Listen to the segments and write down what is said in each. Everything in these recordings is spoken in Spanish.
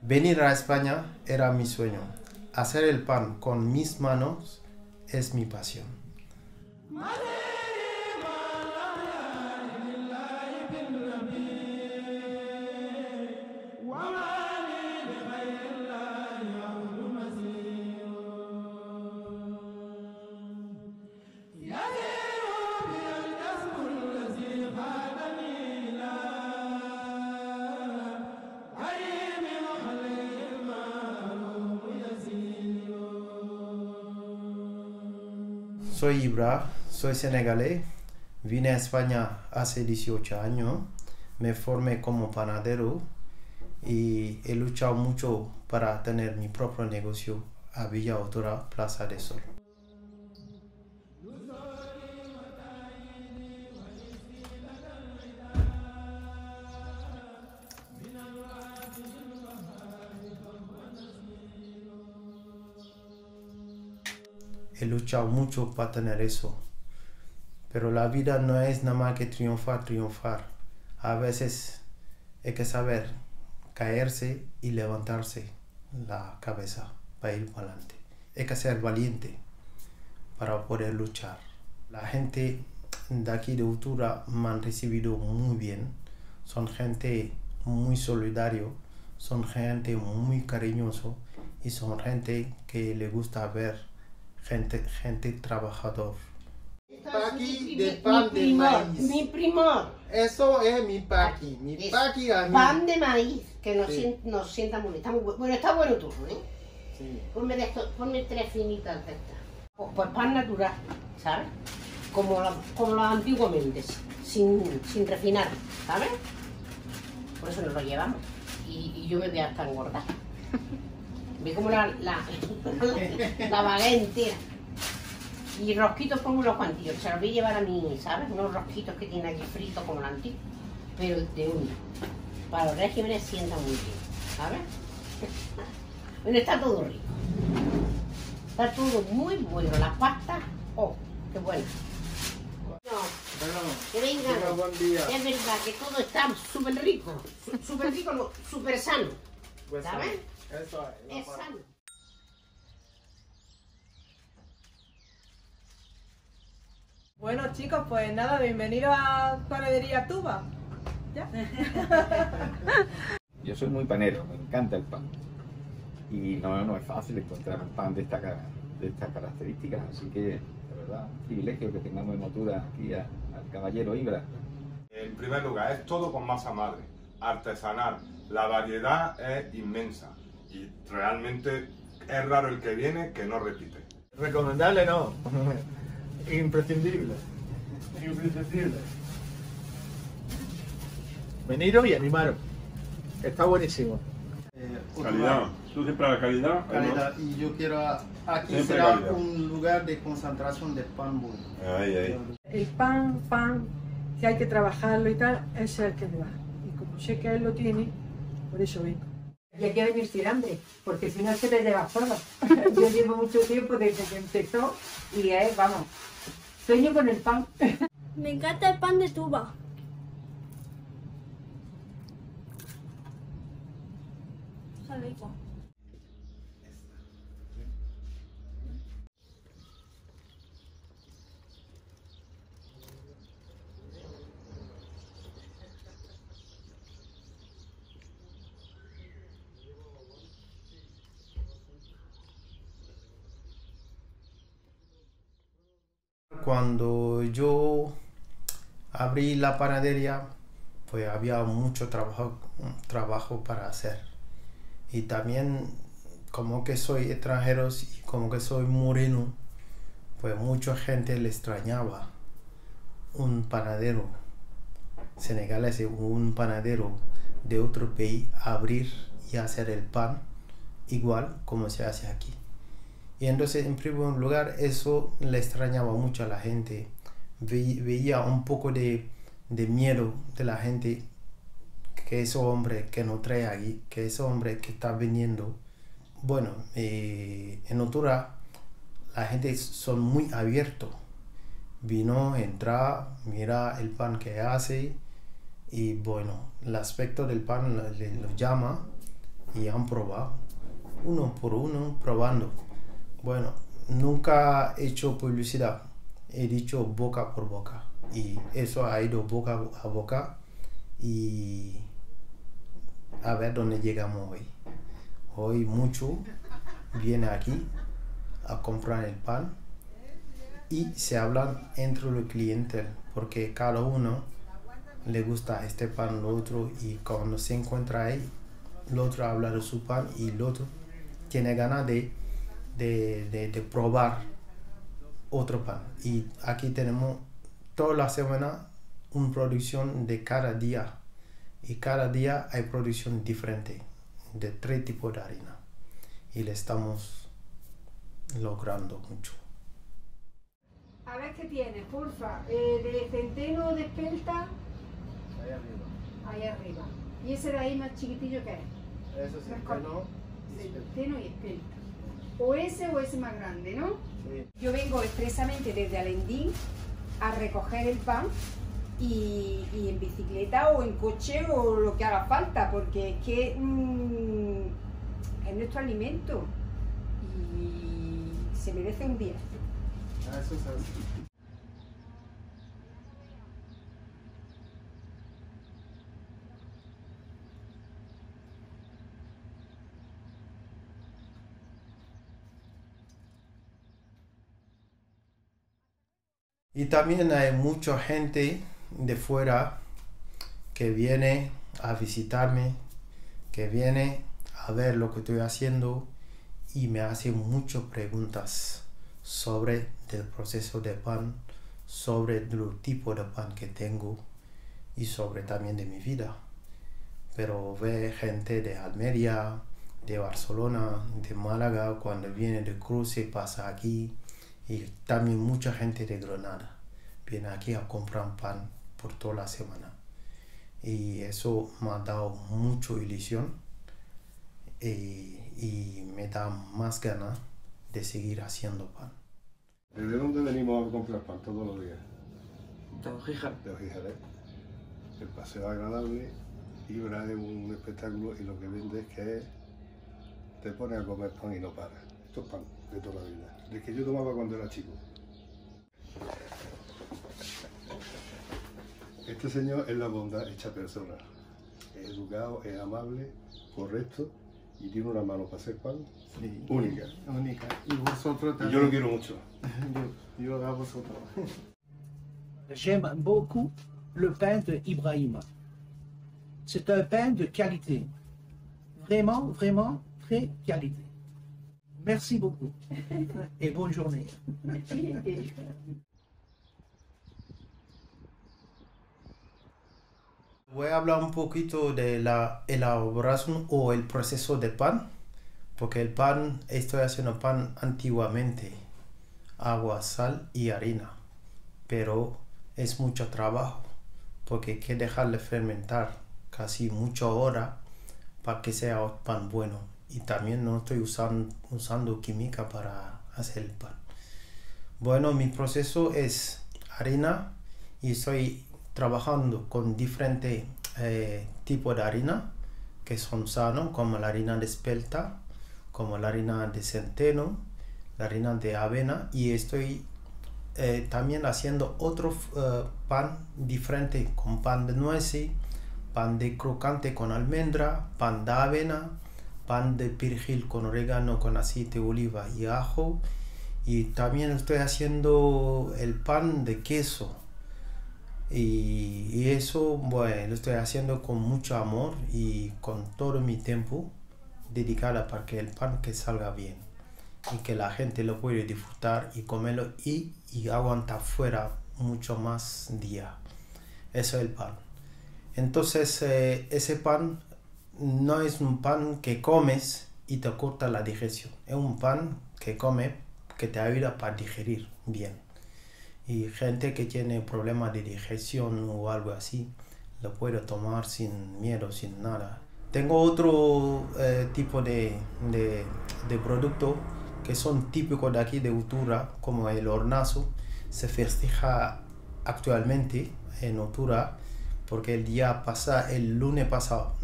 Venir a España era mi sueño. Hacer el pan con mis manos es mi pasión. Soy Ibra, soy senegalés, vine a España hace 18 años, me formé como panadero y he luchado mucho para tener mi propio negocio a Villa Autora, Plaza de Sol. He luchado mucho para tener eso. Pero la vida no es nada más que triunfar. A veces hay que saber caerse y levantarse la cabeza para ir para adelante. Hay que ser valiente para poder luchar. La gente de aquí de Autora me han recibido muy bien. Son gente muy solidario, son gente muy cariñoso y son gente que le gusta ver gente trabajador. Paqui de pan de maíz. Mi primor. Eso es mi paqui. Mi paqui a mí. Pan de maíz, que nos, Sí. nos sienta muy bien. Está muy bueno. Bueno, está bueno tú, ¿eh? Sí. Ponme 3 finitas de estas. Pues pan natural, ¿sabes? Como antiguamente, sin refinar, ¿sabes? Por eso nos lo llevamos. Y yo me voy hasta engordar. Ve como la baguette entera. Y rosquitos pongo unos cuantillos, se los voy a llevar a mí, ¿sabes? Unos rosquitos que tiene aquí fritos como el antiguo, pero de uno. Para los regímenes sienta muy bien, ¿sabes? Bueno, está todo rico. Está todo muy bueno. La pasta, oh, qué buena. No, que vengan. Buen día. Es verdad que todo está súper rico. Súper rico, no, súper sano. Pues, ¿Sabes? Eso Es sano. Bueno chicos, pues nada, bienvenidos a Panadería Tuba. ¿Ya? Yo soy muy panero, me encanta el pan. Y no es fácil encontrar un pan de estas características, así que, de verdad, un privilegio que tengamos en Autora aquí al caballero Ibra. En primer lugar, es todo con masa madre, artesanal. La variedad es inmensa y realmente es raro el que viene que no repite. Recomendable no, imprescindible, imprescindible. Veniros y animaros, está buenísimo. Calidad, tú siempre la calidad. Calidad. Y yo quiero aquí Siempre será calidad. un lugar de concentración de pan bueno. Ahí. El pan, si hay que trabajarlo y tal, ese es el que me va. Y como sé que él lo tiene, por eso vengo. Y hay que venir sin hambre, porque si no se te lleva todo. Yo llevo mucho tiempo desde que empezó y vamos, sueño con el pan. Me encanta el pan de tuba. Está rico. Cuando yo abrí la panadería, pues había mucho trabajo para hacer. Y también, como que soy extranjero y como que soy moreno, pues mucha gente le extrañaba un panadero senegalés, un panadero de otro país, abrir y hacer el pan igual como se hace aquí. Y entonces, en primer lugar, eso le extrañaba mucho a la gente. Veía un poco de miedo de la gente que ese hombre que nos trae aquí, que ese hombre que está viniendo. Bueno, en Autora la gente son muy abiertos. Vino, entra, mira el pan que hace y bueno, el aspecto del pan lo llama y han probado, uno por uno, probando. Bueno, nunca he hecho publicidad, he dicho boca por boca, y eso ha ido boca a boca, y a ver dónde llegamos hoy. Hoy mucho viene aquí a comprar el pan y se hablan entre los clientes, porque cada uno le gusta este pan, lo otro, y cuando se encuentra ahí, el otro habla de su pan y el otro tiene ganas de probar otro pan. Y aquí tenemos toda la semana una producción de cada día, y cada día hay producción diferente de 3 tipos de harina, y le estamos logrando mucho. A ver qué tienes, porfa. De centeno o de espelta. Ahí arriba. Ahí arriba. ¿Y ese de ahí más chiquitillo que es? Eso es Centeno y espelta. O ese más grande, ¿no? Sí. Yo vengo expresamente desde Alendín a recoger el pan y en bicicleta o en coche o lo que haga falta, porque es que es nuestro alimento y se merece un día. Eso es así. Y también hay mucha gente de fuera que viene a visitarme, que viene a ver lo que estoy haciendo y me hace muchas preguntas sobre el proceso de pan, sobre el tipo de pan que tengo y sobre también de mi vida. Pero ve gente de Almería, de Barcelona, de Málaga, cuando viene de cruce pasa aquí, y también mucha gente de Granada viene aquí a comprar pan por toda la semana, y eso me ha dado mucha ilusión y me da más ganas de seguir haciendo pan. ¿Desde dónde venimos a comprar pan todos los días? De Gijalet. De Gijalet. El paseo agradable, Ibra es un espectáculo y lo que vende es que te pone a comer pan y no para. Esto es pan de toda la vida, del que yo tomaba cuando era chico. Este señor es la bondad hecha persona. Es educado, es amable, correcto y tiene una mano para hacer pan única. Única. Y vosotros también. Y yo lo quiero mucho. yo a vosotros. J'aime beaucoup le pain de Ibrahim. C'est un pain de qualité. Vraiment, vraiment très qualité. Merci beaucoup et bonne journée. Voy a hablar un poquito de la elaboración o el proceso de pan, porque el pan, estoy haciendo pan antiguamente, agua, sal y harina, pero es mucho trabajo, porque hay que dejarle fermentar casi muchas horas para que sea un pan bueno, y también no estoy usando química para hacer el pan. Bueno, mi proceso es harina, y estoy trabajando con diferentes tipos de harina que son sanos, como la harina de espelta, como la harina de centeno, la harina de avena, y estoy también haciendo otro pan diferente con pan de nueces, pan de crocante con almendra, pan de avena, pan de perejil con orégano, con aceite de oliva y ajo, y también estoy haciendo el pan de queso. Y eso, bueno, lo estoy haciendo con mucho amor y con todo mi tiempo dedicado para que el pan que salga bien y que la gente lo pueda disfrutar y comerlo y aguantar fuera mucho más días. Eso es el pan. Entonces, ese pan no es un pan que comes y te corta la digestión. Es un pan que come, que te ayuda para digerir bien. Y gente que tiene problemas de digestión o algo así, lo puede tomar sin miedo, sin nada. Tengo otro tipo de productos que son típicos de aquí de Utura, como el hornazo. Se festeja actualmente en Utura porque el lunes pasado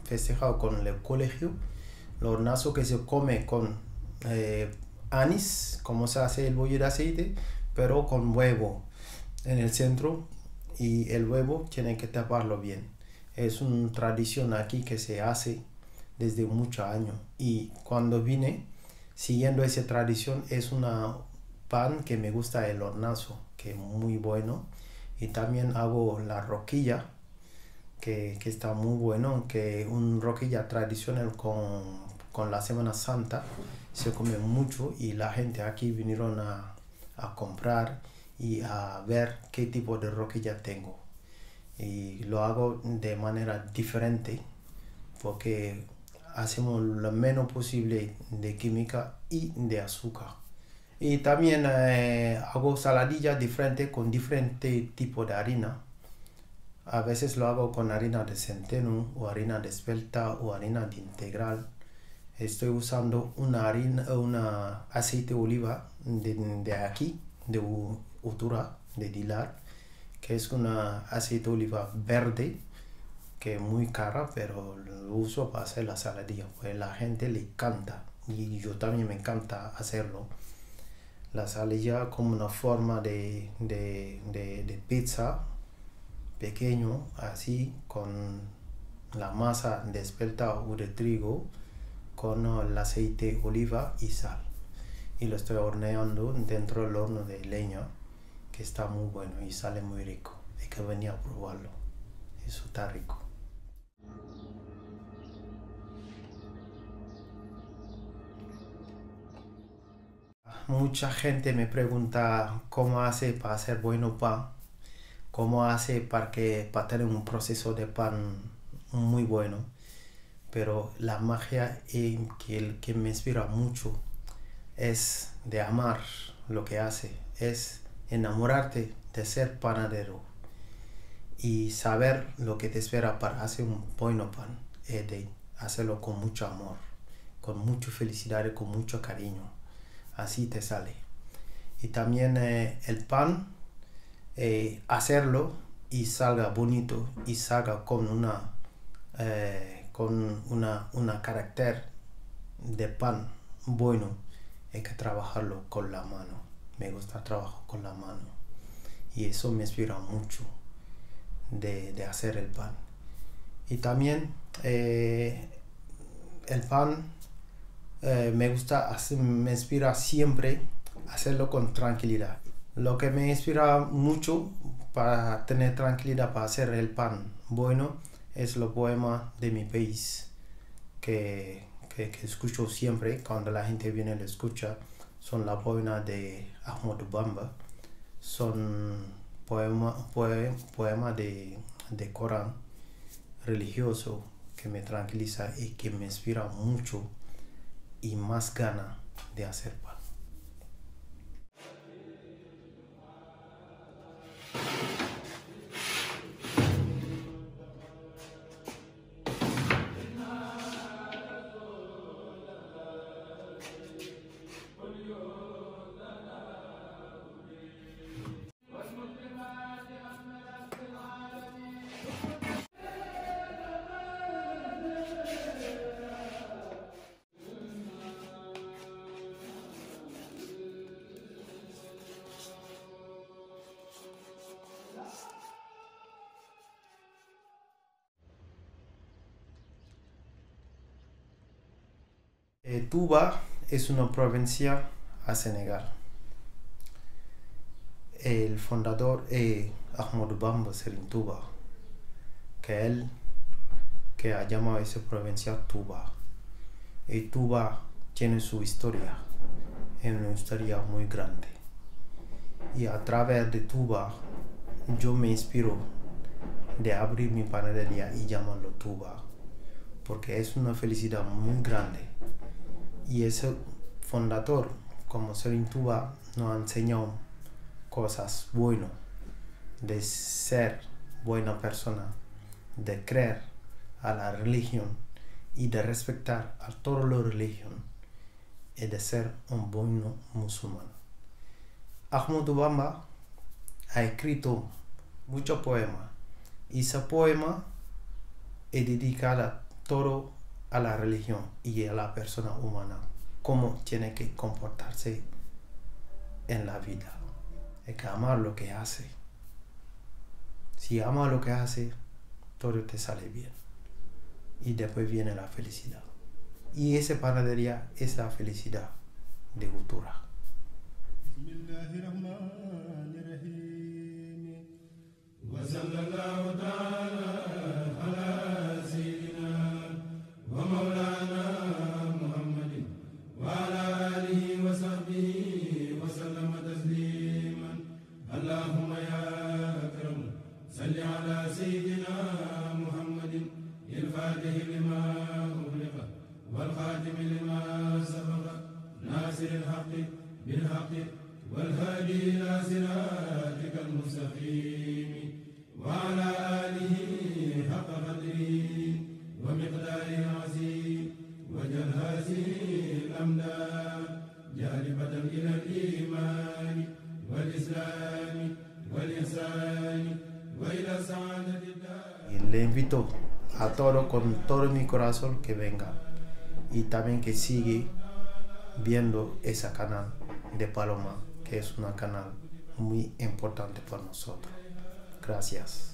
festejado con el colegio. El hornazo que se come con anís, como se hace el bollo de aceite, pero con huevo en el centro, y el huevo tiene que taparlo bien. Es una tradición aquí que se hace desde muchos años, y cuando vine siguiendo esa tradición es una pan que me gusta, el hornazo, que es muy bueno. Y también hago la roquilla, que está muy bueno, que un roquilla tradicional con la Semana Santa se come mucho, y la gente aquí vinieron a comprar y a ver qué tipo de roquilla tengo. Y lo hago de manera diferente porque hacemos lo menos posible de química y de azúcar. Y también hago saladillas diferentes con diferentes tipos de harina. A veces lo hago con harina de centeno, o harina de espelta, o harina de integral. Estoy usando una aceite de oliva de aquí, de Utura, de Dilar, que es una aceite de oliva verde, que es muy cara, pero lo uso para hacer la saladilla, pues la gente le encanta, y yo también me encanta hacerlo. La saladilla como una forma de pizza pequeño, así, con la masa de espelta o de trigo, con el aceite de oliva y sal. Y lo estoy horneando dentro del horno de leña, que está muy bueno y sale muy rico. Hay que venir a probarlo. Eso está rico. Mucha gente me pregunta cómo hace para hacer bueno pan, cómo hace para tener un proceso de pan muy bueno. Pero la magia que me inspira mucho es de amar lo que hace, es enamorarte de ser panadero y saber lo que te espera para hacer un buen pan, de hacerlo con mucho amor, con mucha felicidad y con mucho cariño. Así te sale. Y también el pan, hacerlo y salga bonito y salga con una carácter de pan bueno, hay que trabajarlo con la mano. Me gusta trabajar con la mano, y eso me inspira mucho de hacer el pan. Y también el pan me inspira siempre hacerlo con tranquilidad. Lo que me inspira mucho para tener tranquilidad para hacer el pan bueno es los poemas de mi país, que escucho siempre cuando la gente viene y lo escucha. Son la poemas de Ahmadu Bamba, son poemas de Corán religioso, que me tranquiliza y que me inspira mucho y más ganas de hacer pan. Touba es una provincia a Senegal. El fundador es Ahmadu Bamba Serigne Touba, que él que ha llamado a esa provincia Touba. Y Touba tiene su historia, es una historia muy grande. Y a través de Touba yo me inspiro de abrir mi panadería y llamarlo Touba, porque es una felicidad muy grande. Y ese fundador, como Serigne Touba, nos ha enseñado cosas buenas, de ser buena persona, de creer a la religión y de respetar a toda la religión, y de ser un buen musulmán. Ahmadu Bamba ha escrito muchos poemas, y ese poema es dedicada todo a la religión y a la persona humana, cómo tiene que comportarse en la vida. Hay que amar lo que hace. Si amas lo que hace, todo te sale bien. Y después viene la felicidad. Y esa panadería es la felicidad de Utura. Le invito a todos con todo mi corazón que venga y también que sigue viendo ese canal de Paloma, que es un canal muy importante para nosotros. Gracias.